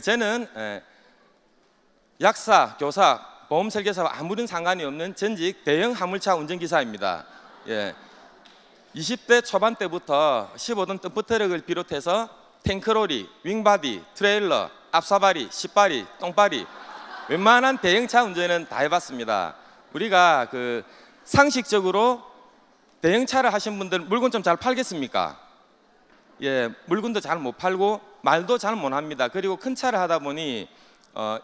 저는 약사, 교사, 보험 설계사와 아무런 상관이 없는 전직 대형 화물차 운전기사입니다. 20대 초반 때부터 15톤 덤프트럭을 비롯해서 탱크로리, 윙바디, 트레일러, 앞사바리, 십바리, 똥바리 웬만한 대형차 운전은 다 해봤습니다. 우리가 상식적으로 대형차를 하신 분들 물건 좀 잘 팔겠습니까? 물건도 잘 못 팔고 말도 잘 못 합니다. 그리고 큰 차를 하다 보니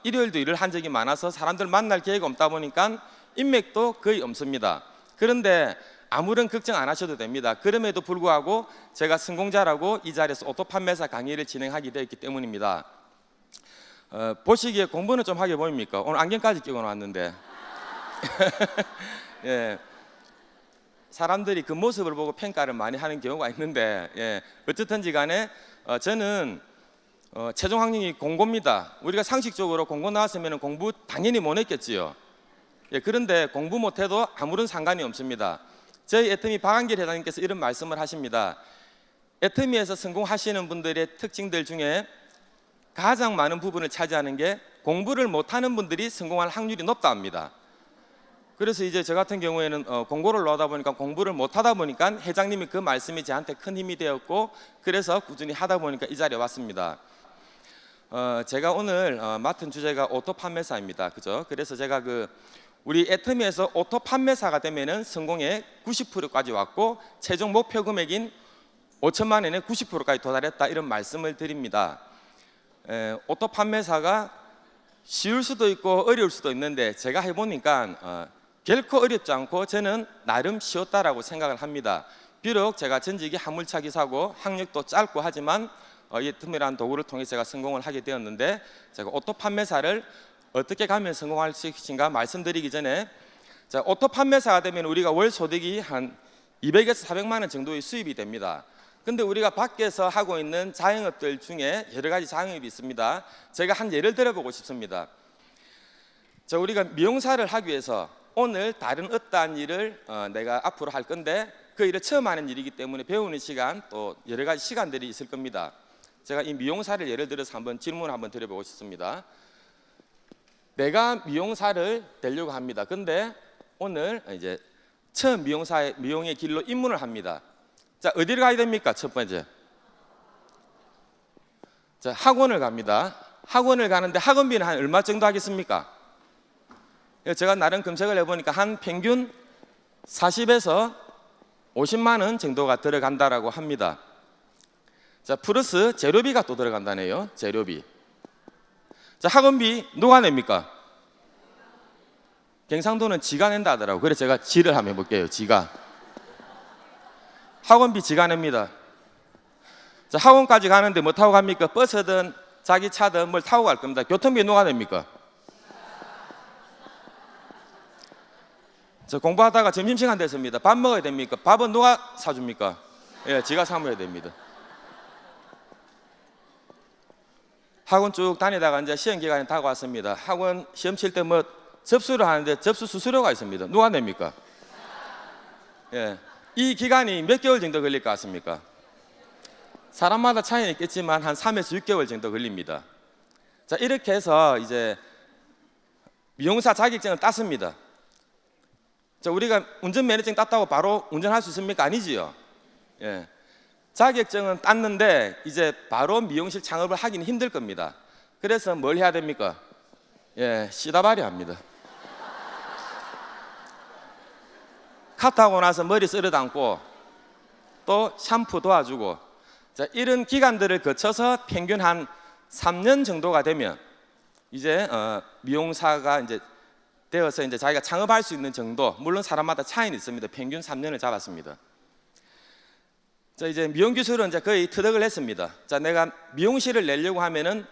일요일도 일을 한 적이 많아서 사람들 만날 기회가 없다 보니까 인맥도 거의 없습니다. 그런데 아무런 걱정 안 하셔도 됩니다. 그럼에도 불구하고 제가 성공자라고 이 자리에서 오토 판매사 강의를 진행하게 되었기 때문입니다. 보시기에 공부는 좀 하게 보입니까? 오늘 안경까지 끼고 나왔는데 사람들이 그 모습을 보고 평가를 많이 하는 경우가 있는데 어쨌든지 간에 저는 최종 학력이 공고입니다. 우리가 상식적으로 공고 나왔으면 공부 당연히 못 했겠지요. 그런데 공부 못해도 아무런 상관이 없습니다. 저희 애터미 박한길 회장님께서 이런 말씀을 하십니다. 애터미에서 성공하시는 분들의 특징들 중에 가장 많은 부분을 차지하는 게 공부를 못하는 분들이 성공할 확률이 높다 합니다. 그래서 이제 저 같은 경우에는 공고를 넣다 보니까 공부를 못하다 보니까 회장님이 그 말씀이 저한테 큰 힘이 되었고 그래서 꾸준히 하다 보니까 이 자리에 왔습니다. 제가 오늘 맡은 주제가 오토 판매사입니다. 그죠? 그래서 제가 우리 애터미에서 오토 판매사가 되면은 성공의 90%까지 왔고 최종 목표 금액인 5천만 원에 90%까지 도달했다 이런 말씀을 드립니다. 오토 판매사가 쉬울 수도 있고 어려울 수도 있는데 제가 해보니까 결코 어렵지 않고 저는 나름 쉬웠다라고 생각을 합니다. 비록 제가 전직이 화물차 기사고 학력도 짧고 하지만 이 애터미라는 도구를 통해 제가 성공을 하게 되었는데 제가 오토 판매사를 어떻게 가면 성공할 수 있을까 말씀드리기 전에 오토 판매사가 되면 우리가 월 소득이 한 200에서 400만 원 정도의 수입이 됩니다. 근데 우리가 밖에서 하고 있는 자영업들 중에 여러 가지 자영업이 있습니다. 제가 한 예를 들어보고 싶습니다. 우리가 미용사를 하기 위해서 오늘 다른 어떠한 일을 내가 앞으로 할 건데 그 일을 처음 하는 일이기 때문에 배우는 시간 또 여러 가지 시간들이 있을 겁니다. 제가 이 미용사를 예를 들어서 한번 질문을 한번 드려보고 싶습니다. 내가 미용사를 되려고 합니다. 근데 오늘 이제 처음 미용의 길로 입문을 합니다. 어디를 가야 됩니까? 첫 번째 학원을 갑니다. 학원을 가는데 학원비는 한 얼마 정도 하겠습니까? 제가 나름 검색을 해보니까 한 평균 40에서 50만 원 정도가 들어간다라고 합니다. 플러스 재료비가 또 들어간다네요. 재료비. 학원비 누가 냅니까? 경상도는 지가 낸다 하더라고요. 그래서 제가 지를 한번 해볼게요. 지가. 학원비 지가 냅니다. 학원까지 가는데 뭐 타고 갑니까? 버스든 자기 차든 뭘 타고 갈 겁니다. 교통비 누가 냅니까? 공부하다가 점심시간 됐습니다. 밥 먹어야 됩니까? 밥은 누가 사줍니까? 지가 사 먹어야 됩니다. 학원 쭉 다니다가 이제 시험 기간에 다가왔습니다. 학원 시험 칠 때 뭐 접수를 하는데 접수 수수료가 있습니다. 누가 냅니까? 이 기간이 몇 개월 정도 걸릴 것 같습니까? 사람마다 차이는 있겠지만 한 3에서 6개월 정도 걸립니다. 이렇게 해서 이제 미용사 자격증을 땄습니다. 우리가 운전면허증 땄다고 바로 운전할 수 있습니까? 아니지요. 자격증은 땄는데 이제 바로 미용실 창업을 하기는 힘들 겁니다. 그래서 뭘 해야 됩니까? 시다발이 합니다. 카트하고 나서 머리 쓸어 담고 또 샴푸 도와주고 이런 기간들을 거쳐서 평균 한 3년 정도가 되면 이제 미용사가 이제 되어서 이제 자기가 창업할 수 있는 정도, 물론 사람마다 차이는 있습니다. 평균 3년을 잡았습니다. 이제 미용 기술은 이제 거의 터득을 했습니다. 내가 미용실을 내려고 하면은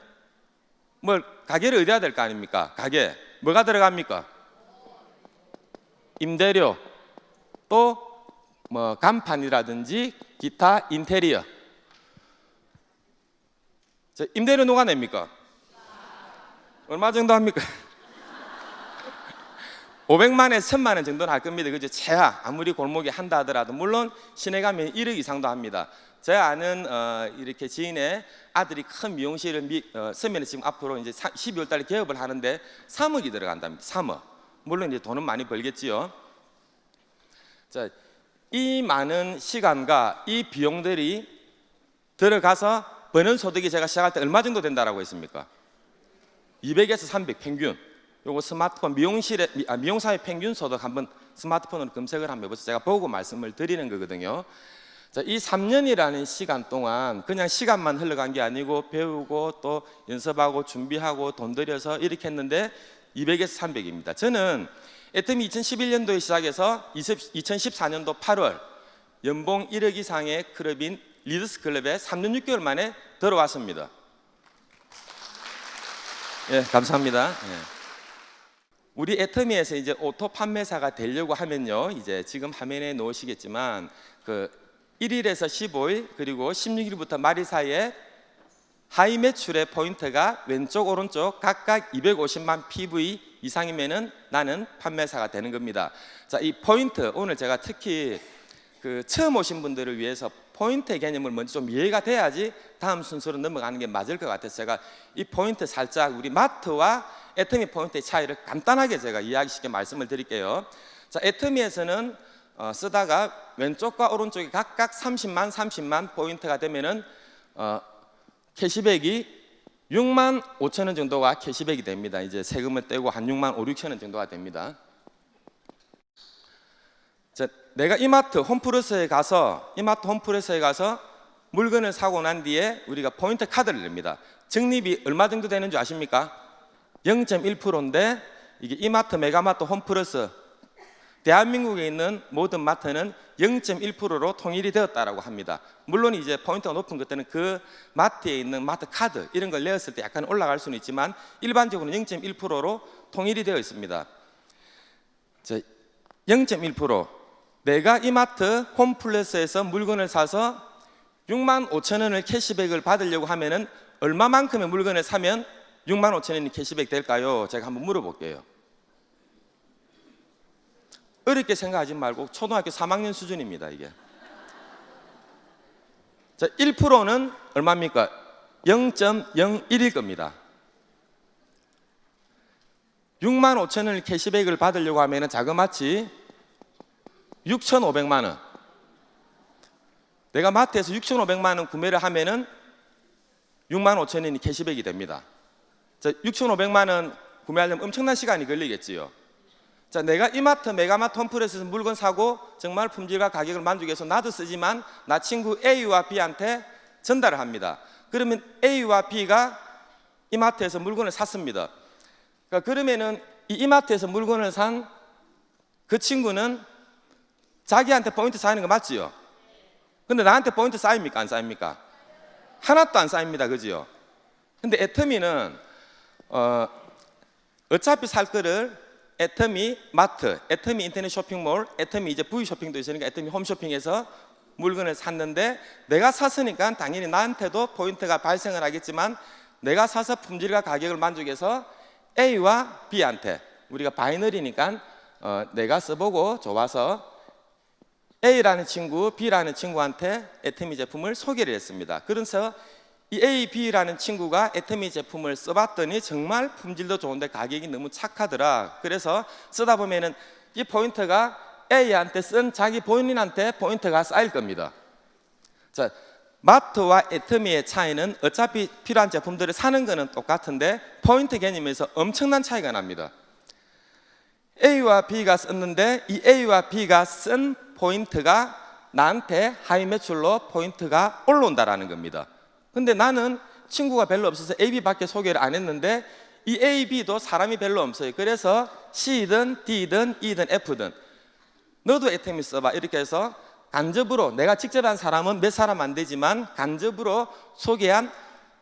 가게를 얻어야 될 거 아닙니까? 가게 뭐가 들어갑니까? 임대료, 또 간판이라든지 기타 인테리어. 임대료 누가 냅니까? 얼마 정도 합니까? 500만에 1000만 원 정도는 할 겁니다. 그죠? 최하 아무리 골목에 한다 하더라도 물론 시내 가면 1억 이상도 합니다. 제 아는 이렇게 지인의 아들이 큰 미용실을 서면에 지금 앞으로 이제 12월 달에 개업을 하는데 3억이 들어간답니다. 3억. 물론 이제 돈은 많이 벌겠지요. 자, 이 많은 시간과 이 비용들이 들어가서 버는 소득이 제가 시작할 때 얼마 정도 된다라고 했습니까? 200에서 300 평균. 요거 스마트폰 미용사의 평균 소득 한번 스마트폰으로 검색을 한번 해보세요. 제가 보고 말씀을 드리는 거거든요. 자, 이 3년이라는 시간 동안 그냥 시간만 흘러간 게 아니고 배우고 또 연습하고 준비하고 돈 들여서 이렇게 했는데 200에서 300입니다. 저는 애터미 2011년도에 시작해서 2014년도 8월 연봉 1억 이상의 클럽인 리더스 클럽에 3년 6개월 만에 들어왔습니다. 예, 감사합니다. 예. 우리 애터미에서 이제 오토 판매사가 되려고 하면요, 이제 지금 화면에 놓으시겠지만 그 1일에서 15일 그리고 16일부터 말일 사이에 하이 매출의 포인트가 왼쪽 오른쪽 각각 250만 PV 이상이면은 나는 판매사가 되는 겁니다. 자, 이 포인트 오늘 제가 특히 그 처음 오신 분들을 위해서 포인트의 개념을 먼저 좀 이해가 돼야지 다음 순서로 넘어가는 게 맞을 것 같아서 제가 이 포인트 살짝 우리 마트와 애터미 포인트의 차이를 간단하게 제가 이야기 쉽게 말씀을 드릴게요. 자, 애터미에서는 쓰다가 왼쪽과 오른쪽이 각각 30만 포인트가 되면은 캐시백이 6만 5천 원 정도가 캐시백이 됩니다. 이제 세금을 떼고 한 6만 5, 6천 원 정도가 됩니다. 자, 내가 이마트 홈플러스에 가서 물건을 사고 난 뒤에 우리가 포인트 카드를 냅니다. 적립이 얼마 정도 되는 줄 아십니까? 0.1%인데 이게 이마트, 메가마트, 홈플러스 대한민국에 있는 모든 마트는 0.1%로 통일이 되었다라고 합니다. 물론 이제 포인트가 높은 것들은 그 마트에 있는 마트 카드 이런 걸 내었을 때 약간 올라갈 수는 있지만 일반적으로 0.1%로 통일이 되어 있습니다. 0.1% 내가 이마트 홈플러스에서 물건을 사서 6만 5천 원을 캐시백을 받으려고 하면은 얼마만큼의 물건을 사면 6만 5천 원이 캐시백 될까요? 제가 한번 물어볼게요. 어렵게 생각하지 말고 초등학교 3학년 수준입니다. 이게. 자, 1%는 얼마입니까? 0.01일 겁니다. 6만 5천 원을 캐시백을 받으려고 하면 자그마치 6,500만 원. 내가 마트에서 6,500만 원 구매를 하면은 6만 5천 원이 캐시백이 됩니다. 자, 6,500만 원 구매하려면 엄청난 시간이 걸리겠지요. 자, 내가 이마트, 메가마트, 홈플러스에서 물건 사고 정말 품질과 가격을 만족해서 나도 쓰지만 나 친구 A와 B한테 전달을 합니다. 그러면 A와 B가 이마트에서 물건을 샀습니다. 그러면은 이 이마트에서 물건을 산 그 친구는 자기한테 포인트 쌓이는 거 맞지요? 근데 나한테 포인트 쌓입니까? 안 쌓입니까? 하나도 안 쌓입니다. 그지요? 근데 애터미는 어차피 살 거를 애터미 마트, 애터미 인터넷 쇼핑몰, 애터미 이제 V 쇼핑도 있으니까 애터미 홈쇼핑에서 물건을 샀는데 내가 샀으니까 당연히 나한테도 포인트가 발생을 하겠지만 내가 사서 품질과 가격을 만족해서 A와 B한테 우리가 바이너리니까 내가 써보고 좋아서 A라는 친구, B라는 친구한테 애터미 제품을 소개를 했습니다. 그래서 이 A, B라는 친구가 애터미 제품을 써봤더니 정말 품질도 좋은데 가격이 너무 착하더라. 그래서 쓰다 보면은 이 포인트가 A한테 쓴 자기 본인한테 포인트가 쌓일 겁니다. 자, 마트와 애터미의 차이는 어차피 필요한 제품들을 사는 거는 똑같은데 포인트 개념에서 엄청난 차이가 납니다. A와 B가 썼는데 이 A와 B가 쓴 포인트가 나한테 하이 매출로 포인트가 올라온다라는 겁니다. 근데 나는 친구가 별로 없어서 A, B밖에 소개를 안 했는데 이 A, B도 사람이 별로 없어요. 그래서 C든 D든 E든 F든 너도 애터미 써봐 이렇게 해서 간접으로 내가 직접 한 사람은 몇 사람 안 되지만 간접으로 소개한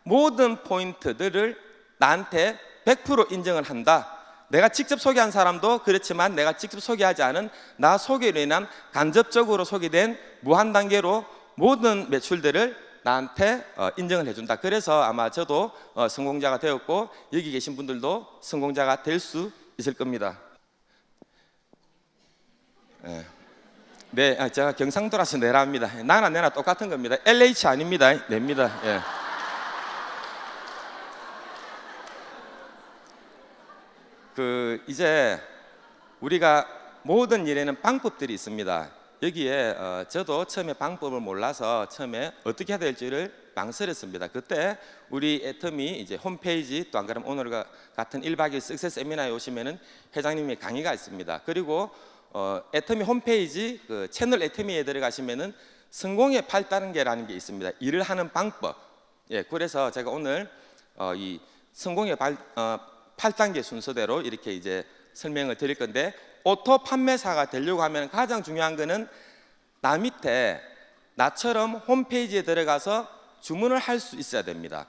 모든 포인트들을 나한테 100% 인정을 한다. 내가 직접 소개한 사람도 그렇지만 내가 직접 소개하지 않은 나 소개로 인한 간접적으로 소개된 무한단계로 모든 매출들을 나한테 인정을 해준다. 그래서 아마 저도 성공자가 되었고 여기 계신 분들도 성공자가 될 수 있을 겁니다. 네, 제가 경상도라서 내라입니다. 나나 내나 똑같은 겁니다. LH 아닙니다. 냅니다. 예. 이제 우리가 모든 일에는 방법들이 있습니다. 여기에 저도 처음에 방법을 몰라서 처음에 어떻게 해야 될지를 망설였습니다. 그때 우리 애터미 이제 홈페이지, 또 안 그러면 오늘 같은 1박 2일 석세스 세미나에 오시면은 회장님의 강의가 있습니다. 그리고 애터미 홈페이지 채널 애터미에 들어가시면은 성공의 8단계라는 게 있습니다. 일을 하는 방법. 예, 그래서 제가 오늘 이 성공의 8단계 순서대로 이렇게 이제 설명을 드릴 건데, 오토 판매사가 되려고 하면 가장 중요한 거는 나 밑에 나처럼 홈페이지에 들어가서 주문을 할 수 있어야 됩니다.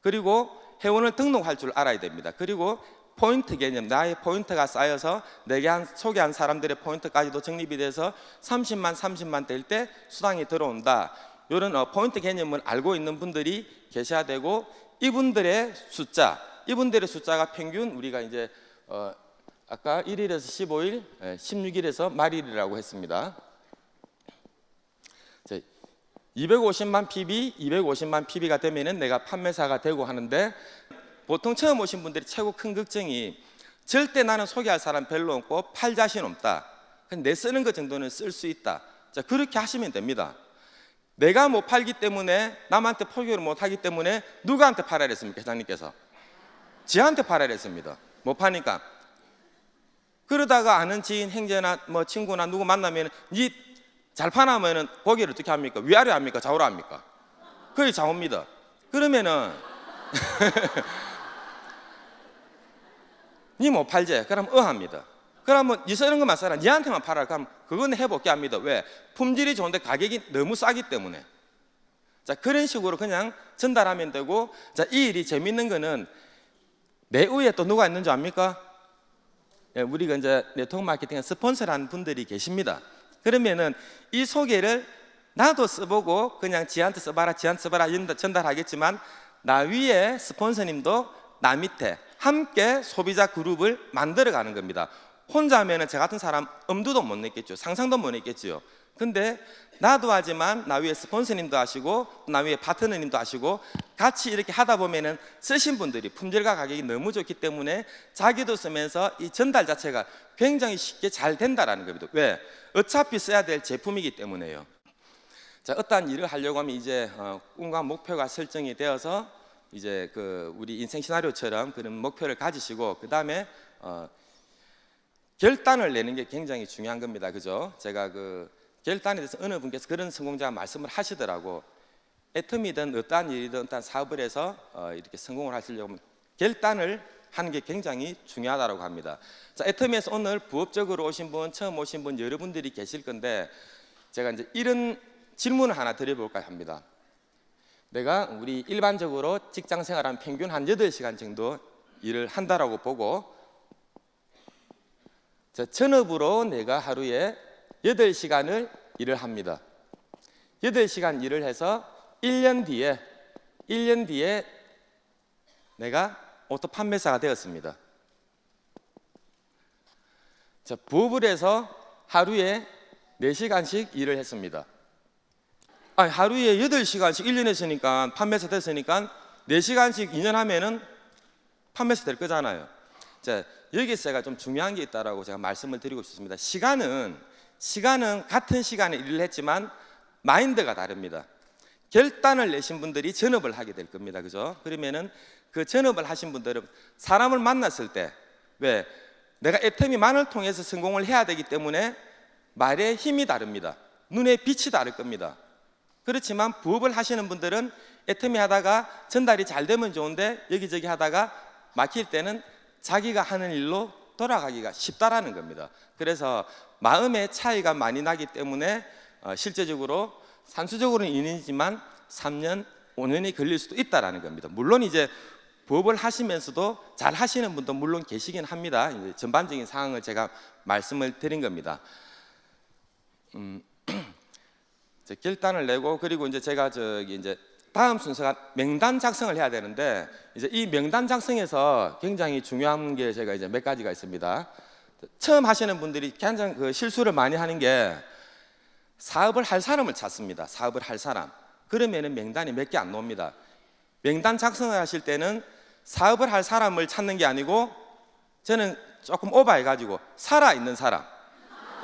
그리고 회원을 등록할 줄 알아야 됩니다. 그리고 포인트 개념, 나의 포인트가 쌓여서 내게 소개한 사람들의 포인트까지도 적립이 돼서 30만 될 때 수당이 들어온다. 이런 포인트 개념을 알고 있는 분들이 계셔야 되고, 이분들의 숫자가 평균 우리가 이제 아까 1일에서 15일, 16일에서 말일이라고 했습니다. 250만 PB가 되면은 내가 판매사가 되고 하는데, 보통 처음 오신 분들이 최고 큰 걱정이 절대 나는 소개할 사람 별로 없고 팔 자신 없다. 내 쓰는 것 정도는 쓸 수 있다. 자, 그렇게 하시면 됩니다. 내가 못 팔기 때문에, 남한테 포기를 못 하기 때문에 누구한테 팔아야 했습니까? 회장님께서 지한테 팔아야 했습니다. 못 파니까. 그러다가 아는 지인, 형제나 뭐 친구나 누구 만나면 니 잘 파나면은 고개를 어떻게 합니까? 위아래 합니까? 좌우로 합니까? 거의 좌우입니다. 그러면은 니 못 팔지? 그럼 합니다. 그러면 니 쓰는 것만 써라. 니한테만 팔아. 그럼 그건 해볼게 합니다. 왜? 품질이 좋은데 가격이 너무 싸기 때문에. 자, 그런 식으로 그냥 전달하면 되고, 자, 이 일이 재밌는 거는 내 위에 또 누가 있는 줄 압니까? 예, 우리가 이제 네트워크 마케팅 스폰서라는 분들이 계십니다. 그러면은 이 소개를 나도 써보고 그냥 지한테 써봐라 전달하겠지만, 나 위에 스폰서님도 나 밑에 함께 소비자 그룹을 만들어가는 겁니다. 혼자 하면은 저 같은 사람 엄두도 못 냈겠죠. 상상도 못 냈겠죠. 근데 나도 하지만 나 위에 스폰서님도 하시고 나 위에 파트너님도 하시고 같이 이렇게 하다 보면은 쓰신 분들이 품질과 가격이 너무 좋기 때문에 자기도 쓰면서 이 전달 자체가 굉장히 쉽게 잘 된다라는 겁니다. 왜? 어차피 써야 될 제품이기 때문에요. 자, 어떠한 일을 하려고 하면 이제 꿈과 목표가 설정이 되어서 이제 우리 인생 시나리오처럼 그런 목표를 가지시고, 그 다음에 결단을 내는 게 굉장히 중요한 겁니다. 그죠? 제가 결단에 대해서 어느 분께서 그런 성공자가 말씀을 하시더라고. 애터미든 어떠한 일이든 어떠한 사업을 해서 이렇게 성공을 하시려면 결단을 하는 게 굉장히 중요하다고 합니다. 자, 애터미에서 오늘 부업적으로 오신 분, 처음 오신 분 여러분들이 계실 건데, 제가 이제 이런 질문을 하나 드려볼까 합니다. 내가 우리 일반적으로 직장 생활한 평균 한 8시간 정도 일을 한다라고 보고, 전업으로 내가 하루에 8시간을 일을 합니다. 8시간 일을 해서 1년 뒤에 내가 오토 판매사가 되었습니다. 자, 부업을 해서 하루에 4시간씩 일을 했습니다. 하루에 8시간씩 1년 했으니까 판매사 됐으니까 4시간씩 2년 하면은 판매사 될 거잖아요. 자, 여기서 제가 좀 중요한 게 있다라고 제가 말씀을 드리고 싶습니다. 시간은 같은 시간에 일을 했지만 마인드가 다릅니다. 결단을 내신 분들이 전업을 하게 될 겁니다. 그죠? 그러면은 그 전업을 하신 분들은 사람을 만났을 때, 왜? 내가 애터미만을 통해서 성공을 해야 되기 때문에 말의 힘이 다릅니다. 눈의 빛이 다를 겁니다. 그렇지만 부업을 하시는 분들은 애터미 하다가 전달이 잘 되면 좋은데 여기저기 하다가 막힐 때는 자기가 하는 일로 돌아가기가 쉽다라는 겁니다. 그래서 마음의 차이가 많이 나기 때문에 실제적으로 산수적으로는 2년이지만 3년, 5년이 걸릴 수도 있다라는 겁니다. 물론 이제 부업을 하시면서도 잘 하시는 분도 물론 계시긴 합니다. 이제 전반적인 상황을 제가 말씀을 드린 겁니다. 결단을 내고, 그리고 이제 제가 이제 다음 순서가 명단 작성을 해야 되는데, 이제 이 명단 작성에서 굉장히 중요한 게 제가 이제 몇 가지가 있습니다. 처음 하시는 분들이 가장 실수를 많이 하는 게, 사업을 할 사람을 찾습니다. 사업을 할 사람. 그러면은 명단이 몇 개 안 나옵니다. 명단 작성을 하실 때는 사업을 할 사람을 찾는 게 아니고 저는 조금 오버해가지고 살아있는 사람,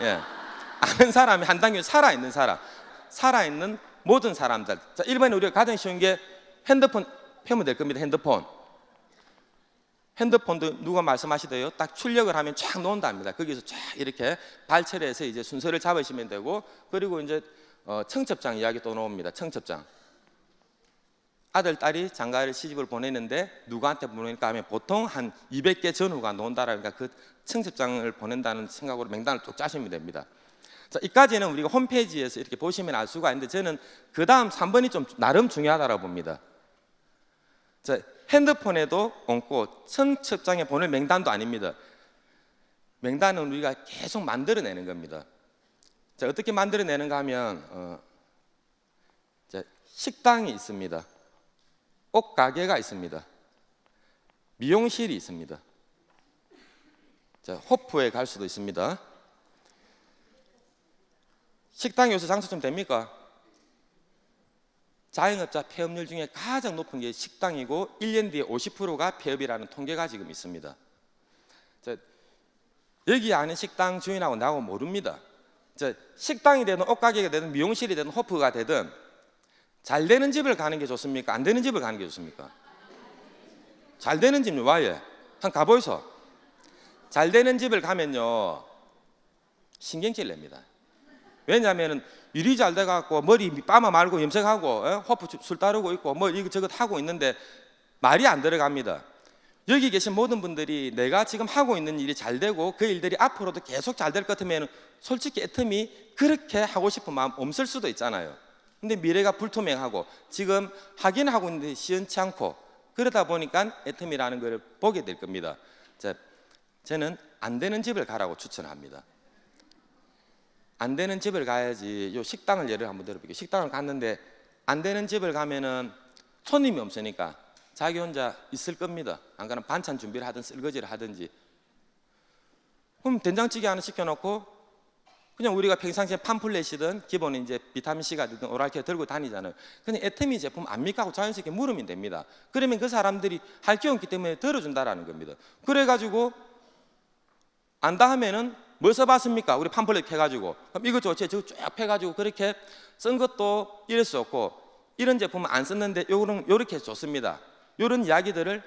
예. 아는 사람이 한 단계 살아있는 사람, 살아있는 모든 사람들. 자, 일반에 우리가 가장 쉬운 게 핸드폰 펴면 될 겁니다. 핸드폰도 누가 말씀하시대요. 딱 출력을 하면 쫙 나온답니다. 거기서 쫙 이렇게 발췌해서 이제 순서를 잡으시면 되고, 그리고 이제 청첩장 이야기 또 나옵니다. 청첩장. 아들, 딸이 장가를 시집을 보내는데 누구한테 보내니까 하면 보통 한 200개 전후가 나온다라니까 그 청첩장을 보낸다는 생각으로 명단을 쭉 짜시면 됩니다. 자, 이까지는 우리가 홈페이지에서 이렇게 보시면 알 수가 있는데 저는 그 다음 3번이 좀 나름 중요하다고 봅니다. 자, 핸드폰에도 얹고 청첩장에 보낼 명단도 아닙니다. 명단은 우리가 계속 만들어내는 겁니다. 자, 어떻게 만들어내는가 하면 자, 식당이 있습니다. 옷가게가 있습니다. 미용실이 있습니다. 자, 호프에 갈 수도 있습니다. 식당 요새 장사 좀 됩니까? 자영업자 폐업률 중에 가장 높은 게 식당이고 1년 뒤에 50%가 폐업이라는 통계가 지금 있습니다. 자, 여기 아는 식당 주인하고 나하고 모릅니다. 자, 식당이 되든 옷가게가 되든 미용실이 되든 호프가 되든 잘 되는 집을 가는 게 좋습니까? 안 되는 집을 가는 게 좋습니까? 잘 되는 집요. 와예. 한 가보이소. 잘 되는 집을 가면요 신경질 냅니다. 왜냐하면 일이 잘 돼갖고 머리 빠마 말고 염색하고 호프 술 따르고 있고 뭐 이것저것 하고 있는데 말이 안 들어갑니다. 여기 계신 모든 분들이 내가 지금 하고 있는 일이 잘 되고 그 일들이 앞으로도 계속 잘 될 것 같으면 솔직히 애텀이 그렇게 하고 싶은 마음 없을 수도 있잖아요. 근데 미래가 불투명하고 지금 하긴 하고 있는데 시원치 않고 그러다 보니까 애텀이라는 걸 보게 될 겁니다. 자, 저는 안 되는 집을 가라고 추천합니다. 안 되는 집을 가야지. 요 식당을 예를 한번 들어볼게요. 식당을 갔는데 안 되는 집을 가면은 손님이 없으니까 자기 혼자 있을 겁니다. 안 그러면 반찬 준비를 하든 설거지를 하든지. 그럼 된장찌개 하나 시켜놓고 그냥 우리가 평상시에 팜플렛이든 기본 이제 비타민C가 되든 오랄케 들고 다니잖아요. 그냥 애터미 제품 압니까? 하고 자연스럽게 물으면 됩니다. 그러면 그 사람들이 할 게 없기 때문에 들어준다라는 겁니다. 그래가지고 안다 하면은 뭐 써봤습니까? 우리 팜플렛 펴가지고 그럼 이거 좋지 저거 쫙 펴가지고 그렇게 쓴 것도 이럴 수 없고 이런 제품은 안 썼는데 요렇게 좋습니다. 요런 이야기들을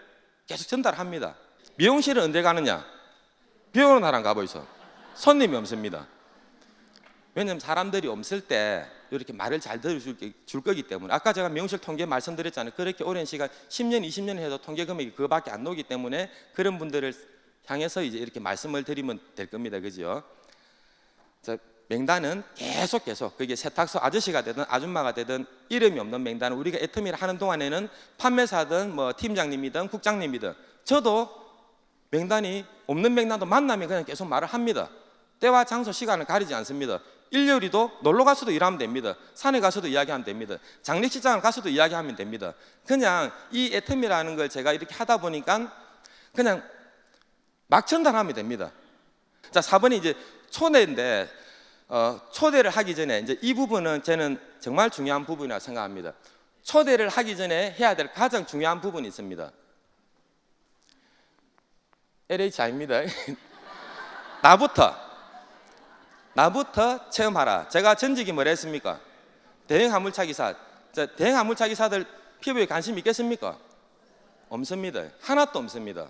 계속 전달합니다. 미용실은 언제 가느냐? 비 오는 날 안 가보이소. 손님이 없습니다. 왜냐하면 사람들이 없을 때 이렇게 말을 잘 들어줄 거기 때문에. 아까 제가 미용실 통계 말씀드렸잖아요. 그렇게 오랜 시간 10년, 20년 해도 통계 금액이 그거밖에 안 나오기 때문에 그런 분들을 향해서 이제 이렇게 말씀을 드리면 될 겁니다. 그죠? 자, 명단은 계속 그게 세탁소 아저씨가 되든 아줌마가 되든 이름이 없는 명단은 우리가 애터미를 하는 동안에는 판매사든 뭐 팀장님이든 국장님이든 저도 명단이 없는 명단도 만나면 그냥 계속 말을 합니다. 때와 장소 시간을 가리지 않습니다. 일요일이도 놀러 가서도 일하면 됩니다. 산에 가서도 이야기하면 됩니다. 장례식장을 가서도 이야기하면 됩니다. 그냥 이 애터미라는 걸 제가 이렇게 하다 보니까 그냥 막 전달하면 됩니다. 자, 4번이 이제 초대인데 초대를 하기 전에 이제 이 부분은 저는 정말 중요한 부분이라고 생각합니다. 초대를 하기 전에 해야 될 가장 중요한 부분이 있습니다. LH 아닙니다. 나부터 체험하라. 제가 전직이 뭐라 했습니까? 대형화물차 기사. 자, 대형화물차 기사들 피부에 관심 있겠습니까? 없습니다. 하나도 없습니다.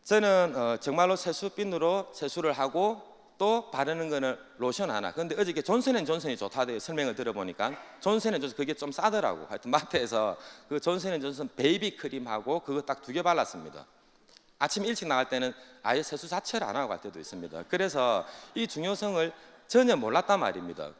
저는 정말로 세수핀으로 세수를 하고 또 바르는 거는 로션 하나. 그런데 어저께 존슨앤존슨이 좋다대요. 설명을 들어보니까 존슨앤존슨 그게 좀 싸더라고. 하여튼 마트에서 그 존슨앤존슨 베이비 크림하고 그거 딱 2개 발랐습니다. 아침 일찍 나갈 때는 아예 세수 자체를 안 하고 갈 때도 있습니다. 그래서 이 중요성을 전혀 몰랐단 말입니다.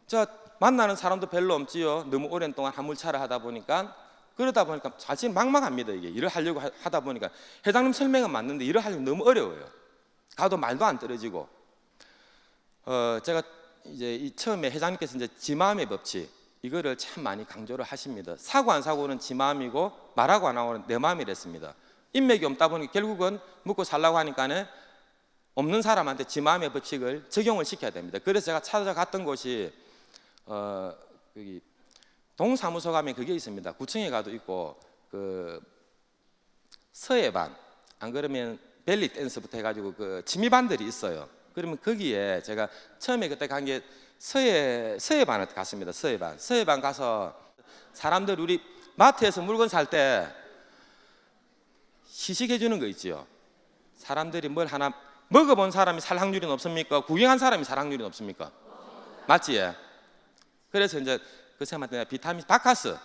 저 만나는 사람도 별로 없지요. 너무 오랜 동안 화물차를 하다 보니까 그러다 보니까 사실 막막합니다. 이게 일을 하려고 하다 보니까 회장님 설명은 맞는데 일을 하려면 너무 어려워요. 가도 말도 안 떨어지고. 제가 이제 처음에 회장님께서 이제 지 마음의 법칙 이거를 참 많이 강조를 하십니다. 사고 안 사고는 지 마음이고 말하고 안 하고는 내 마음이랬습니다. 인맥이 없다 보니 결국은 먹고 살라고 하니까는 없는 사람한테 지 마음의 법칙을 적용을 시켜야 됩니다. 그래서 제가 찾아갔던 곳이 여기 동사무소 가면 그게 있습니다. 구청에 가도 있고 그 서예반, 안 그러면 벨리 댄스부터 해가지고 그 취미반들이 있어요. 그러면 거기에 제가 처음에 그때 간 게 서예반을 갔습니다. 서예반 가서 사람들 우리 마트에서 물건 살 때 시식해 주는 거 있지요. 사람들이 뭘 하나 먹어본 사람이 살 확률이 높습니까? 구경한 사람이 살 확률이 높습니까? 맞지? 그래서 이제 그 쌤한테 비타민 바카스를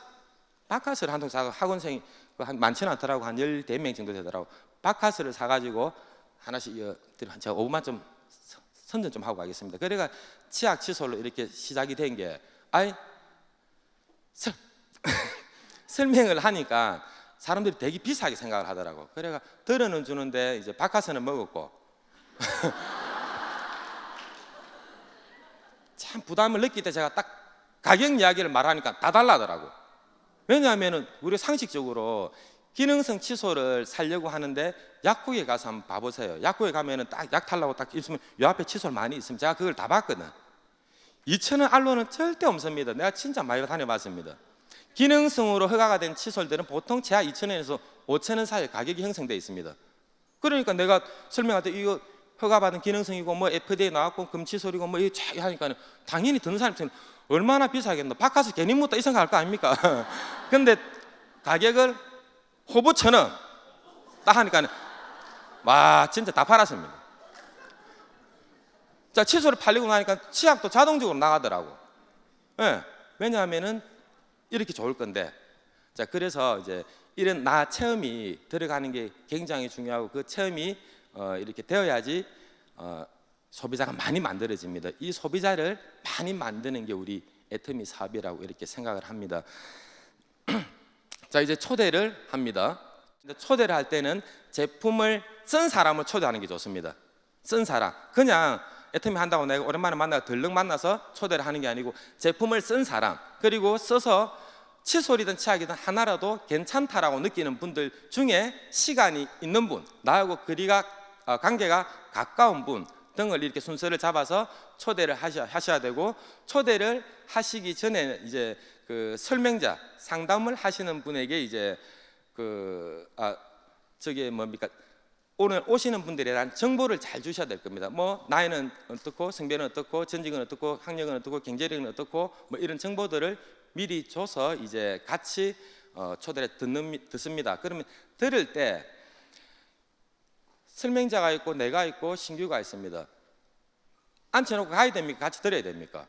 한 통 사고 학원생이 많지는 않더라고. 한 14명 정도 되더라고. 바카스를 사가지고 하나씩 제가 5분만 좀 선전 좀 하고 가겠습니다. 그래가 치약 칫솔로 이렇게 시작이 된 게 설명을 하니까 사람들이 되게 비싸게 생각을 하더라고. 그래가 들어는 주는데 이제 바카스는 먹었고 참 부담을 느낄 때 제가 딱 가격 이야기를 말하니까 다 달라더라고. 왜냐하면 우리 상식적으로 기능성 칫솔을 사려고 하는데 약국에 가서 한번 봐보세요. 약국에 가면은 딱 약 탈라고 딱 있으면 요 앞에 칫솔 많이 있으면 제가 그걸 다 봤거든. 2,000원 알로는 절대 없습니다. 내가 진짜 많이 다녀봤습니다. 기능성으로 허가가 된 칫솔들은 보통 제한 2,000원에서 5,000원 사이에 가격이 형성되어 있습니다. 그러니까 내가 설명할 때 이거 허가받은 기능성이고 뭐 FDA 나왔고 금칫솔이고 뭐 이거 쫙 하니까 당연히 듣는 사람들은 얼마나 비싸겠노. 바카스 괜히 묻다 이 생각할 거 아닙니까? 근데 가격을 호부 1,000원 딱 하니까 와 진짜 다 팔았습니다. 자, 칫솔을 팔리고 나니까 치약도 자동적으로 나가더라고. 예, 왜냐하면은 이렇게 좋을 건데. 자, 그래서 이제 이런 나 체험이 들어가는 게 굉장히 중요하고 그 체험이 이렇게 되어야지 소비자가 많이 만들어집니다. 이 소비자를 많이 만드는 게 우리 애터미 사업이라고 이렇게 생각을 합니다. 자, 이제 초대를 합니다. 초대를 할 때는 제품을 쓴 사람을 초대하는 게 좋습니다. 쓴 사람, 그냥 애터미 한다고 내가 오랜만에 만나서 덜렁 만나서 초대를 하는 게 아니고 제품을 쓴 사람, 그리고 써서 칫솔이든 치약이든 하나라도 괜찮다라고 느끼는 분들 중에 시간이 있는 분, 나하고 거리가 관계가 가까운 분 등을 이렇게 순서를 잡아서 초대를 하셔야 되고, 초대를 하시기 전에 이제 그 설명자 상담을 하시는 분에게 이제 저게 뭡니까? 오늘 오시는 분들에 대한 정보를 잘 주셔야 될 겁니다. 뭐 나이는 어떻고, 성별은 어떻고, 전직은 어떻고, 학력은 어떻고, 경제력은 어떻고, 뭐 이런 정보들을 미리 줘서 이제 같이 초대를 듣습니다. 그러면 들을 때 설명자가 있고 내가 있고 신규가 있습니다. 앉혀놓고 가야 됩니까? 같이 들어야 됩니까?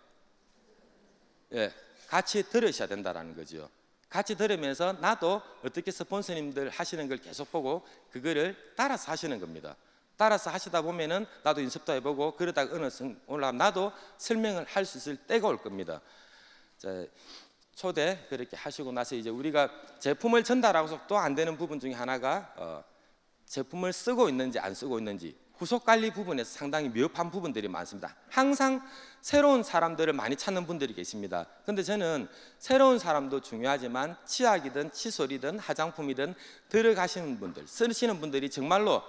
예, 같이 들으셔야 된다라는 거죠. 같이 들으면서 나도 어떻게 스폰서님들 하시는 걸 계속 보고 그거를 따라서 하시는 겁니다. 따라서 하시다 보면은 나도 연습도 해보고 그러다가 어느 순간 올라가면 나도 설명을 할 수 있을 때가 올 겁니다. 자, 초대 그렇게 하시고 나서 이제 우리가 제품을 전달하고서 또 안 되는 부분 중에 하나가 제품을 쓰고 있는지 안 쓰고 있는지 후속 관리 부분에서 상당히 미흡한 부분들이 많습니다. 항상 새로운 사람들을 많이 찾는 분들이 계십니다. 근데 저는 새로운 사람도 중요하지만 치약이든 칫솔이든 화장품이든 들어가시는 분들, 쓰시는 분들이 정말로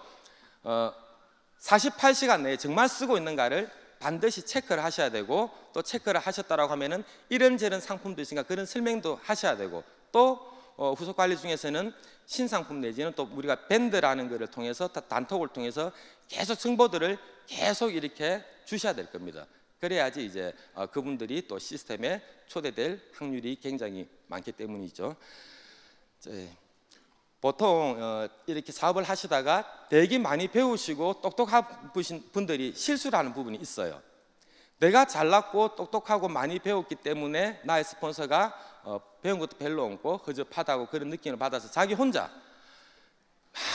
48시간 내에 정말 쓰고 있는가를 반드시 체크를 하셔야 되고, 또 체크를 하셨다라고 하면은 이런저런 상품도 있으니까 그런 설명도 하셔야 되고, 또 후속 관리 중에서는 신상품 내지는 또 우리가 밴드라는 것을 통해서 단톡을 통해서 계속 정보들을 계속 이렇게 주셔야 될 겁니다. 그래야지 이제 그분들이 또 시스템에 초대될 확률이 굉장히 많기 때문이죠. 보통 이렇게 사업을 하시다가 되게 많이 배우시고 똑똑한 분들이 실수를 하는 부분이 있어요. 내가 잘났고 똑똑하고 많이 배웠기 때문에 나의 스폰서가 배운 것도 별로 없고 허접하다고 그런 느낌을 받아서 자기 혼자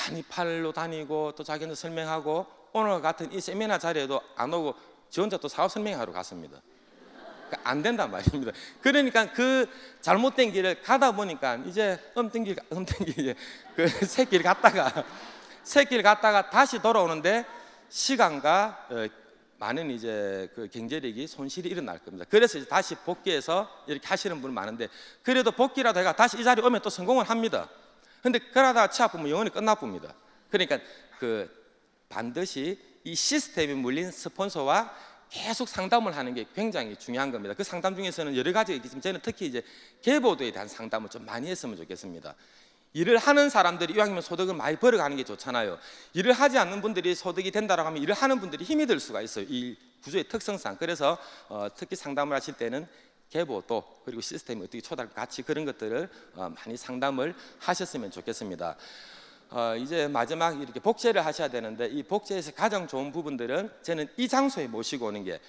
많이 팔로 다니고 또 자기한테 설명하고 오늘 같은 이 세미나 자리에도 안 오고 저 혼자 또 사업 설명하러 갔습니다. 그러니까 안 된단 말입니다. 그러니까 그 잘못된 길을 가다 보니까 이제 엄땡길 그 새길 갔다가 다시 돌아오는데 시간과 많은 이제 그 경제력이 손실이 일어날 겁니다. 그래서 이제 다시 복귀해서 이렇게 하시는 분 많은데, 그래도 복귀라도 해가 다시 이 자리에 오면 또 성공을 합니다. 근데 그러다가 치 아프면 영원히 끝나봅니다. 그러니까 그 반드시 이 시스템에 물린 스폰서와 계속 상담을 하는 게 굉장히 중요한 겁니다. 그 상담 중에서는 여러 가지가 있겠지만 저는 특히 이제 계보도에 대한 상담을 좀 많이 했으면 좋겠습니다. 일을 하는 사람들이 이왕이면 소득을 많이 벌어가는 게 좋잖아요. 일을 하지 않는 분들이 소득이 된다고 하면 일을 하는 분들이 힘이 들 수가 있어요. 이 구조의 특성상. 그래서 특히 상담을 하실 때는 계보도 그리고 시스템이 어떻게 조달 같이 그런 것들을 많이 상담을 하셨으면 좋겠습니다. 이제 마지막 이렇게 복제를 하셔야 되는데 이 복제에서 가장 좋은 부분들은 저는 이 장소에 모시고 오는 게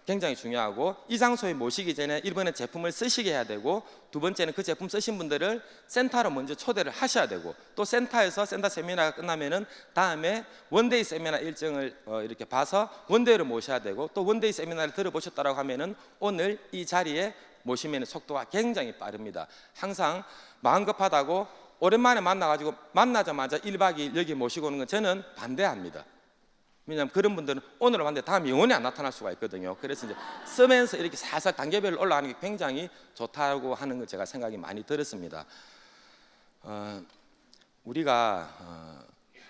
굉장히 중요하고, 이 장소에 모시기 전에 1번은 제품을 쓰시게 해야 되고, 두 번째는 그 제품 쓰신 분들을 센터로 먼저 초대를 하셔야 되고, 또 센터에서 센터 세미나가 끝나면은 다음에 원데이 세미나 일정을 이렇게 봐서 원데이로 모셔야 되고, 또 원데이 세미나를 들어보셨다고 하면은 오늘 이 자리에 모시면 속도가 굉장히 빠릅니다. 항상 마음 급하다고 오랜만에 만나가지고 만나자마자 1박 2일 여기 모시고 오는 건 저는 반대합니다. 왜냐하면 그런 분들은 오늘 왔는데 다음에 영원히 안 나타날 수가 있거든요. 그래서 이제 쓰면서 이렇게 살살 단계별로 올라가는 게 굉장히 좋다고 하는 걸 제가 생각이 많이 들었습니다. 우리가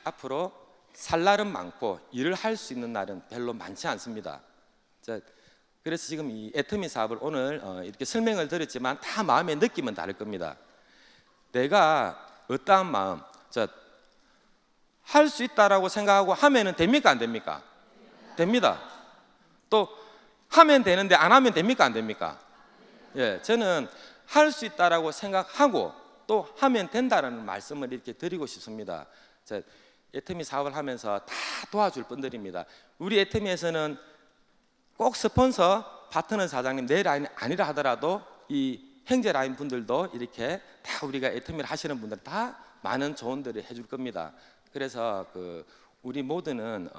앞으로 살 날은 많고 일을 할 수 있는 날은 별로 많지 않습니다. 그래서 지금 이 애터미 사업을 오늘 이렇게 설명을 드렸지만 다 마음의 느낌은 다를 겁니다. 내가 어떠한 마음, 할 수 있다라고 생각하고 하면은 됩니까 안 됩니까? 됩니다. 또 하면 되는데 안 하면 됩니까 안 됩니까? 예, 저는 할 수 있다라고 생각하고 또 하면 된다라는 말씀을 이렇게 드리고 싶습니다. 애터미 사업을 하면서 다 도와줄 분들입니다. 우리 애터미에서는 꼭 스폰서 파트너 사장님 내 라인이 아니라 하더라도 이 형제 라인 분들도 이렇게 다 우리가 애터미를 하시는 분들 다 많은 조언들을 해줄 겁니다. 그래서 우리 모두는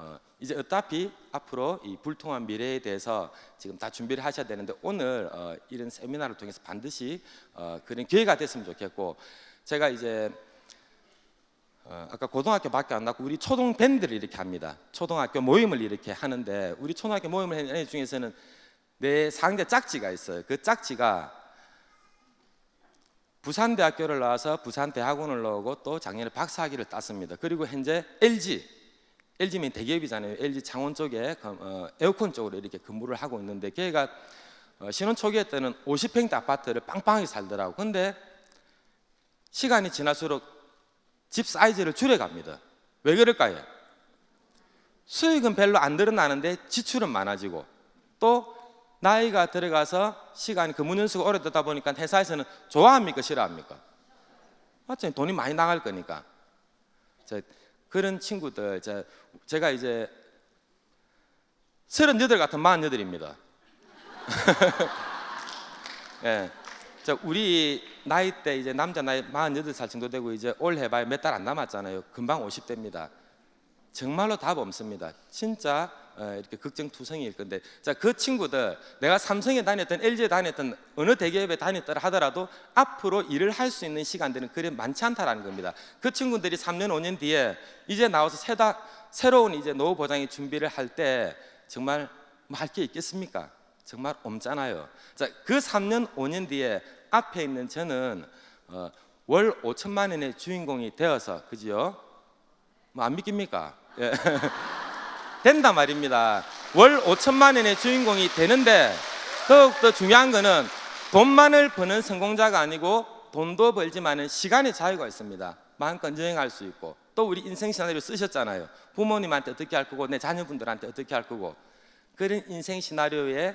이제 어차피 앞으로 이 불통한 미래에 대해서 지금 다 준비를 하셔야 되는데 오늘 이런 세미나를 통해서 반드시 그런 기회가 됐으면 좋겠고, 제가 이제 아까 고등학교밖에 안 났고 우리 초등 밴드를 이렇게 합니다. 초등학교 모임을 이렇게 하는데 우리 초등학교 모임을 하는 애 중에서는 내 상대 짝지가 있어요. 그 짝지가 부산대학교를 나와서 부산대학원을 나오고 또 작년에 박사학위를 땄습니다. 그리고 현재 LG면 대기업이잖아요. LG 창원 쪽에 에어컨 쪽으로 이렇게 근무를 하고 있는데, 걔가 신혼 초기에 때는 50평대 아파트를 빵빵하게 살더라고. 근데 시간이 지날수록 집 사이즈를 줄여갑니다. 왜 그럴까요? 수익은 별로 안 늘어나는데 지출은 많아지고, 또 나이가 들어가서 시간이 근무 연수가 오래되다 보니까 회사에서는 좋아합니까 싫어합니까? 맞죠? 돈이 많이 나갈 거니까. 그런 친구들, 제가 이제 38 같은 48입니다. 예, 우리 나이 때 이제 남자 나이 48살 정도 되고 이제 올 해봐야 몇 달 안 남았잖아요. 금방 50대입니다. 정말로 답 없습니다. 진짜 이렇게 걱정투성이일 건데, 그 친구들, 내가 삼성에 다녔던 LG에 다녔던 어느 대기업에 다녔더라 하더라도 앞으로 일을 할 수 있는 시간들은 그리 많지 않다라는 겁니다. 그 친구들이 3년 5년 뒤에 이제 나와서 새로운 이제 노후 보장의 준비를 할 때 정말 뭐 할 게 있겠습니까? 정말 없잖아요. 그 3년 5년 뒤에 앞에 있는 저는 월 5천만 원의 주인공이 되어서, 그지요? 뭐 안 믿깁니까? 예. 된단 말입니다. 월 5천만 원의 주인공이 되는데, 더욱더 중요한 거는 돈만을 버는 성공자가 아니고 돈도 벌지만은 시간의 자유가 있습니다. 마음껏 여행할 수 있고, 또 우리 인생 시나리오 쓰셨잖아요. 부모님한테 어떻게 할 거고 내 자녀분들한테 어떻게 할 거고, 그런 인생 시나리오에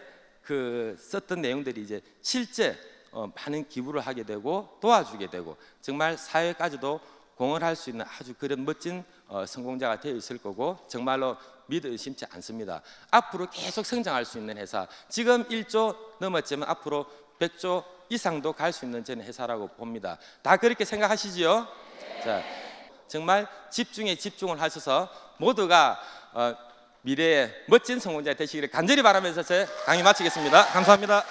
썼던 내용들이 이제 실제 많은 기부를 하게 되고 도와주게 되고 정말 사회까지도 공헌할 수 있는 아주 그런 멋진 성공자가 되어 있을 거고, 정말로 믿어 의심치 않습니다. 앞으로 계속 성장할 수 있는 회사, 지금 1조 넘었지만 앞으로 100조 이상도 갈 수 있는 저는 회사라고 봅니다. 다 그렇게 생각하시지요? 정말 집중에 집중을 하셔서 모두가 미래의 멋진 성공자 되시기를 간절히 바라면서 제 강의 마치겠습니다. 감사합니다.